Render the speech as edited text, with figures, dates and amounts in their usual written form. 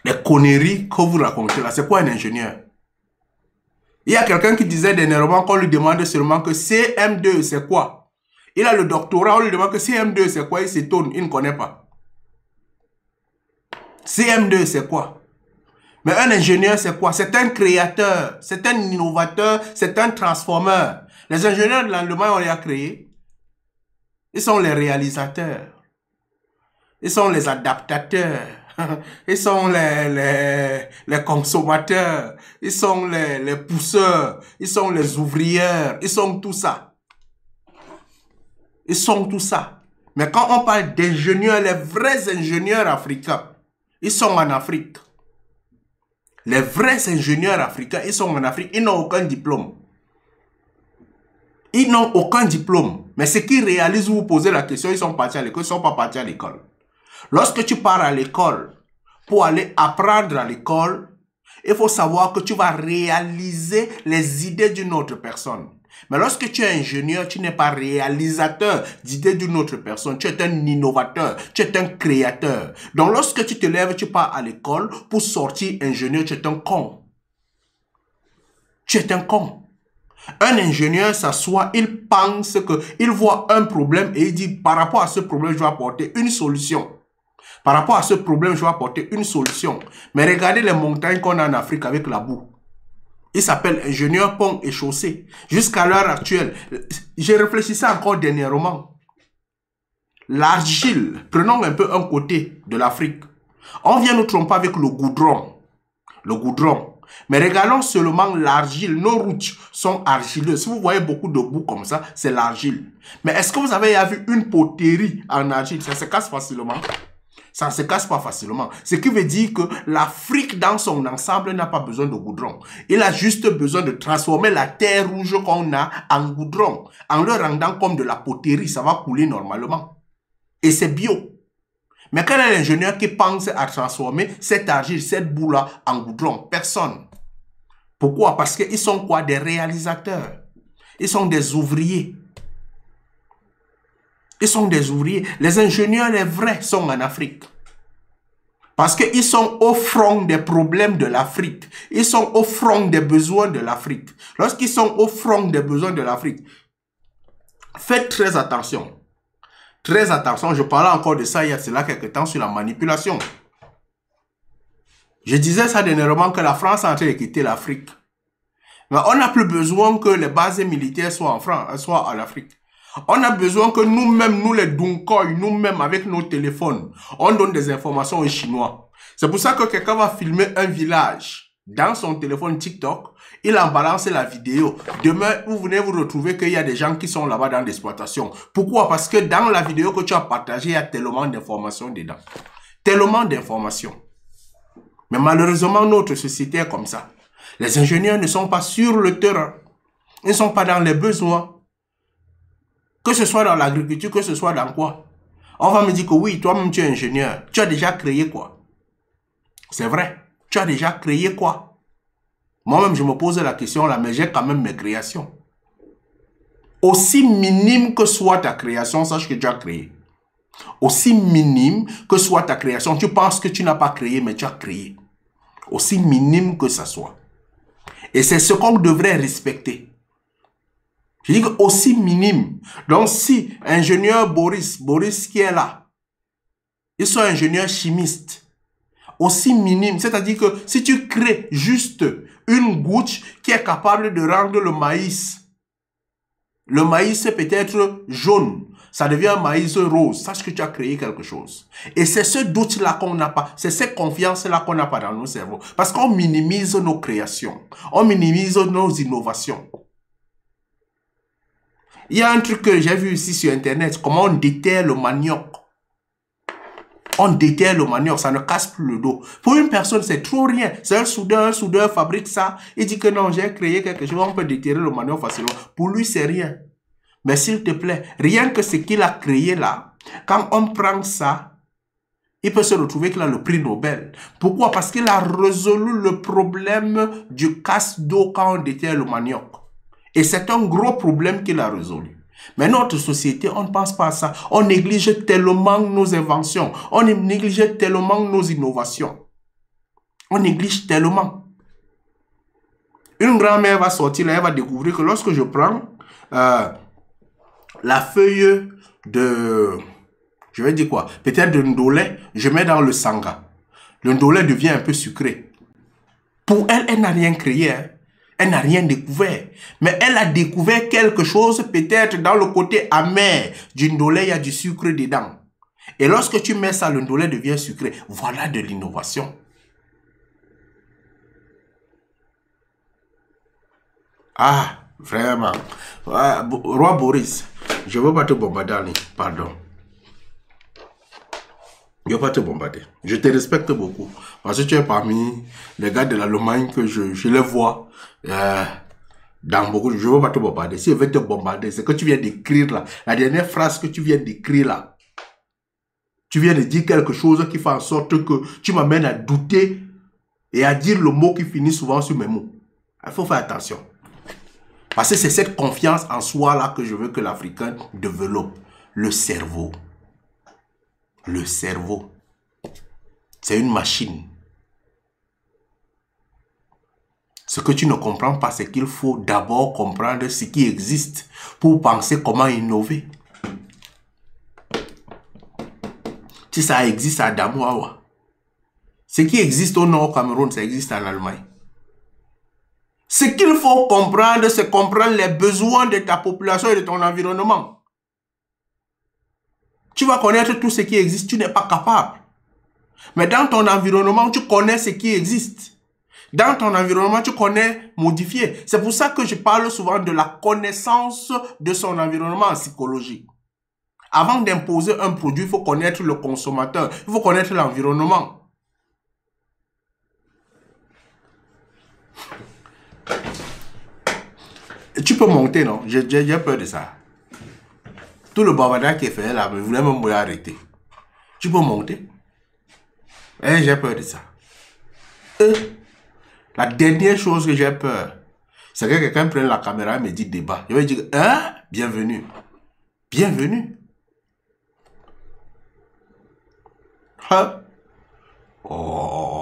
Les conneries que vous racontez là, c'est quoi un ingénieur? Il y a quelqu'un qui disait dernièrement qu'on lui demande seulement que CM2 c'est quoi? Il a le doctorat, on lui demande que CM2 c'est quoi? Il s'étonne, il ne connaît pas. CM2 c'est quoi? Mais un ingénieur c'est quoi? C'est un créateur, c'est un innovateur, c'est un transformeur. Les ingénieurs de l'Allemagne, on les a créés. Ils sont les réalisateurs. Ils sont les adaptateurs. Ils sont les consommateurs. Ils sont les pousseurs. Ils sont les ouvrières. Ils sont tout ça. Ils sont tout ça. Mais quand on parle d'ingénieurs, les vrais ingénieurs africains, ils sont en Afrique. Les vrais ingénieurs africains, ils sont en Afrique. Ils n'ont aucun diplôme. Ils n'ont aucun diplôme. Mais ce qu'ils réalisent, vous posez la question, ils sont partis à l'école, ils ne sont pas partis à l'école. Lorsque tu pars à l'école, pour aller apprendre à l'école, il faut savoir que tu vas réaliser les idées d'une autre personne. Mais lorsque tu es ingénieur, tu n'es pas réalisateur d'idées d'une autre personne. Tu es un innovateur, tu es un créateur. Donc lorsque tu te lèves, tu pars à l'école pour sortir ingénieur, tu es un con. Tu es un con. Un ingénieur s'assoit, il pense qu'il voit un problème et il dit par rapport à ce problème, je vais apporter une solution. Par rapport à ce problème, je vais apporter une solution. Mais regardez les montagnes qu'on a en Afrique avec la boue. Il s'appelle ingénieur pont et chaussée. Jusqu'à l'heure actuelle, j'ai réfléchi encore dernièrement. L'argile, prenons un peu un côté de l'Afrique. On vient nous tromper avec le goudron. Le goudron. Mais regardons seulement l'argile. Nos routes sont argileuses. Si vous voyez beaucoup de boue comme ça, c'est l'argile. Mais est-ce que vous avez vu une poterie en argile? Ça se casse facilement. Ça ne se casse pas facilement. Ce qui veut dire que l'Afrique dans son ensemble n'a pas besoin de goudron. Il a juste besoin de transformer la terre rouge qu'on a en goudron. En le rendant comme de la poterie, ça va couler normalement. Et c'est bio. Mais quel est l'ingénieur qui pense à transformer cette argile, cette boue-là en goudron? Personne. Pourquoi? Parce qu'ils sont quoi? Des réalisateurs. Ils sont des ouvriers. Ils sont des ouvriers. Les ingénieurs, les vrais, sont en Afrique. Parce qu'ils sont au front des problèmes de l'Afrique. Ils sont au front des besoins de l'Afrique. Lorsqu'ils sont au front des besoins de l'Afrique, faites très attention. Très attention, je parlais encore de ça il y a cela quelques temps sur la manipulation. Je disais ça dernièrement que la France est en train de quitter l'Afrique. Mais on n'a plus besoin que les bases militaires soient en France, soient en Afrique. On a besoin que nous-mêmes, nous les Dunkoy, nous-mêmes avec nos téléphones, on donne des informations aux Chinois. C'est pour ça que quelqu'un va filmer un village dans son téléphone TikTok, il en balance la vidéo. Demain, vous venez vous retrouver qu'il y a des gens qui sont là-bas dans l'exploitation. Pourquoi? Parce que dans la vidéo que tu as partagée, il y a tellement d'informations dedans. Tellement d'informations. Mais malheureusement, notre société est comme ça. Les ingénieurs ne sont pas sur le terrain. Ils ne sont pas dans les besoins. Que ce soit dans l'agriculture, que ce soit dans quoi. On va me dire que oui, toi-même tu es ingénieur. Tu as déjà créé quoi? C'est vrai. Tu as déjà créé quoi? Moi-même, je me pose la question là, mais j'ai quand même mes créations. Aussi minime que soit ta création, sache que tu as créé. Aussi minime que soit ta création, tu penses que tu n'as pas créé, mais tu as créé. Aussi minime que ça soit. Et c'est ce qu'on devrait respecter. Je dis que aussi minime. Donc si ingénieur Boris qui est là, ils sont ingénieurs chimistes, aussi minime, c'est-à-dire que si tu crées juste une goutte qui est capable de rendre le maïs peut-être jaune, ça devient un maïs rose, sache que tu as créé quelque chose. Et c'est ce doute-là qu'on n'a pas, c'est cette confiance-là qu'on n'a pas dans nos cerveaux. Parce qu'on minimise nos créations, on minimise nos innovations. Il y a un truc que j'ai vu ici sur Internet, comment on déterre le manioc. On déterre le manioc, ça ne casse plus le dos. Pour une personne, c'est trop rien. C'est un soudeur fabrique ça. Il dit que non, j'ai créé quelque chose, on peut déterrer le manioc facilement. Pour lui, c'est rien. Mais s'il te plaît, rien que ce qu'il a créé là, quand on prend ça, il peut se retrouver qu'il a le prix Nobel. Pourquoi? Parce qu'il a résolu le problème du casse-dos quand on déterre le manioc. Et c'est un gros problème qu'il a résolu. Mais notre société, on ne pense pas à ça. On néglige tellement nos inventions. On néglige tellement nos innovations. On néglige tellement. Une grand-mère va sortir là, elle va découvrir que lorsque je prends la feuille de, je vais dire quoi, peut-être de ndolé, je mets dans le sanga. Le ndolé devient un peu sucré. Pour elle, elle n'a rien créé, hein. Elle n'a rien découvert. Mais elle a découvert quelque chose, peut-être dans le côté amer du ndolé, il y a du sucre dedans. Et lorsque tu mets ça, le ndolé devient sucré. Voilà de l'innovation. Ah, vraiment. Roi Boris, je ne veux pas te bombarder, pardon. Je ne veux pas te bombarder. Je te respecte beaucoup. Parce que tu es parmi les gars de l'Allemagne que je les vois dans beaucoup. Je ne veux pas te bombarder. Si je veux te bombarder, c'est que tu viens d'écrire là. La dernière phrase que tu viens d'écrire là. Tu viens de dire quelque chose qui fait en sorte que tu m'amènes à douter et à dire le mot qui finit souvent sur mes mots. Il faut faire attention. Parce que c'est cette confiance en soi là que je veux que l'Africain développe. Le cerveau. Le cerveau. C'est une machine. Ce que tu ne comprends pas, c'est qu'il faut d'abord comprendre ce qui existe pour penser comment innover. Si ça existe à Damoawa, ce qui existe au nord Cameroun, ça existe en Allemagne. Ce qu'il faut comprendre, c'est comprendre les besoins de ta population et de ton environnement. Tu vas connaître tout ce qui existe, tu n'es pas capable. Mais dans ton environnement, tu connais ce qui existe. Dans ton environnement, tu connais modifier. C'est pour ça que je parle souvent de la connaissance de son environnement en psychologie. Avant d'imposer un produit, il faut connaître le consommateur. Il faut connaître l'environnement. Tu peux monter, non? J'ai peur de ça. Tout le bavardage qui est fait là, mais vous voulez même arrêter. Tu peux monter? Eh, j'ai peur de ça. La dernière chose que j'ai peur, c'est que quelqu'un prenne la caméra et me dit débat. Je vais dire, hein? Bienvenue. Bienvenue. Hein? Oh.